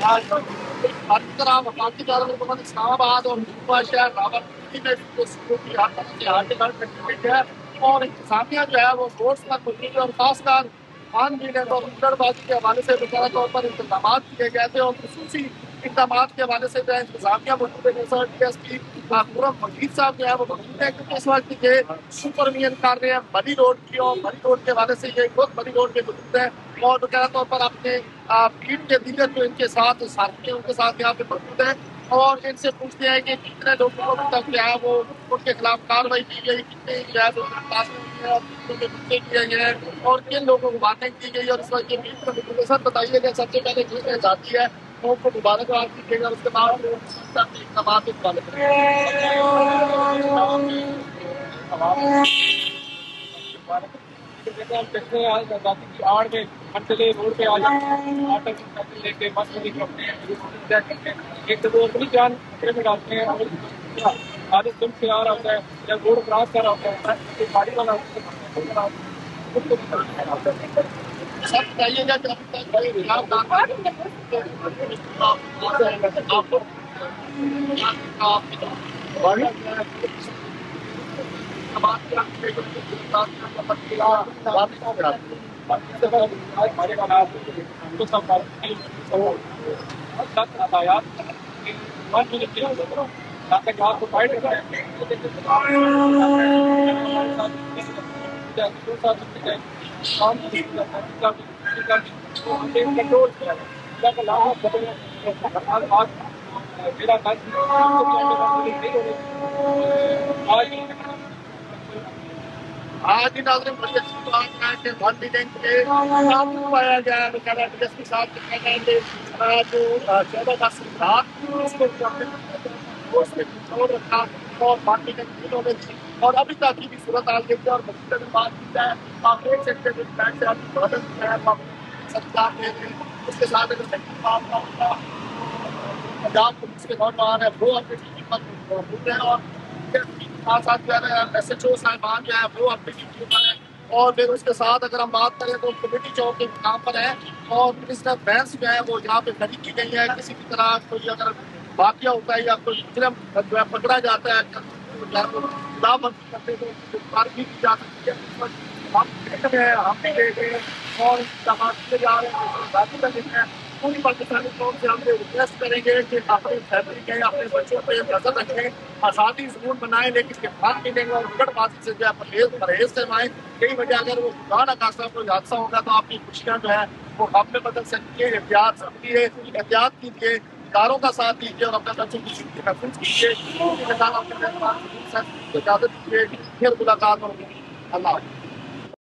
آج ہر طرح وفاقی دارالحکومت اسلام آباد اور مجموعہ شہر راولپنڈی میں اسکول کی ہر طرح سے آرٹیکل کٹی ہوئی ہے اور انتظامیہ جو ہے وہ فورس پر موجود ہے اور خاص کر خان بینٹ اور اجڑ بازی کے حوالے سے باقاعدہ طور پر انتظامات کیے گئے تھے اور خصوصی اقدامات کے حوالے سے جو ہے انتظامیہ موجود ہے جیسا ڈی ایس پی خرم مجید صاحب جو ہے وہ موجود ہے کیونکہ اس وقت یہ سپرمین کر رہے ہیں بڑی روڈ کی اور بڑی روڈ کے حوالے سے یہ بہت بڑی روڈ پہ موجود ہے اور باقاعدہ طور پر اپنے بھیڑ کے دیگر جو ان کے ساتھ ساتھی ہیں ان کے ساتھ یہاں پہ موجود ہیں اور ان سے پوچھتے ہیں کہ کتنے لوگوں کو ابھی تک جو ہے وہ ان کے خلاف کاروائی کی گئی کتنے جو ہے وہ گرفتار ہوئے ہیں اور کتنے کے بچے کیے گئے ہیں اور کن لوگوں کو وارننگ کی گئی اور اس وقت یہ بھیڑ کا بالکل سر بتائیے کہ سب سے پہلے جس جاتی ہے وہ ان کو مبارکباد دیجیے گا اس کے بعد اقدامات کے حوالے آزادی کی آڑ میں منڈلے روڈ پہ آ جاتے ہیں لے کے بس میں کرتے ہیں ایک تو وہ اپنی جان خطرے میں ڈالتے ہیں اور آدھے تم سے آ رہا ہوتا ہے یا روڈ کراس کر رہا ہوتا ہے گاڑی والا سب بتائیے گا کہ ابھی آج ہی ناظرین بڑی اچھی بات ہے کہ ون میٹنگ کے نام پایا گیا ہے باقاعدہ ڈی ایس پی صاحب کے کہنا ہے کہ جو 14 رات اس کو اس میں کنٹرول رکھا اور ون میٹنگ دنوں میں تھی اور ابھی تک کی صورت حال دیکھتے ہیں اور مزید اگر بات کی جائے آپ دیکھ سکتے ہیں بینک سے آپ کی مدد جو ہے سرکار دے رہے ہیں اس کے ساتھ اگر صحیح بات کا ہوگا پنجاب پولیس کے نوجوان ہیں وہ اپنی ڈیوٹی پر موجود ہیں اور ساتھ ساتھ جو ہے ایس ایچ او صاحبان جو ہے وہ اپنی ڈیوٹی پر ہیں اور پھر اس کے ساتھ اگر ہم بات کریں تو کمیٹی چوک کے مقام پر ہے اور منسٹر بینس جو ہے وہ یہاں پہ کھڑی کی گئی ہے کسی بھی طرح کوئی اگر واقعہ ہوتا ہے یا کوئی مجرم جو ہے پکڑا جاتا ہے خلاف ورزی کرتے تو گرفتار بھی کی جا سکتی ہے ہم دیکھ رہے ہیں ہم بھی دیکھ رہے ہیں اور اقدامات کیے جا رہے ہیں باقی کرنے ہیں پوری پاکستانی قوم سے ہم یہ ریکویسٹ کریں گے کہ اپنی فیملی کے اپنے بچوں پہ نظر رکھیں آزادی ضرور بنائیں لیکن کفایت ملیں گے اور اگڑ بازی سے جو ہے پرہیز کروائیں کئی وجہ اگر وہ خدا نہ خاصہ کوئی حادثہ ہوگا تو آپ کی خوشیاں جو ہے وہ غم میں بدل سکتی ہے احتیاط ضروری ہے احتیاط کیجیے اداروں کا ساتھ دیجیے اور اپنے بچوں کی زندگی محفوظ کیجیے اجازت دیجیے پھر ملاقات ہوگی اللہ حافظ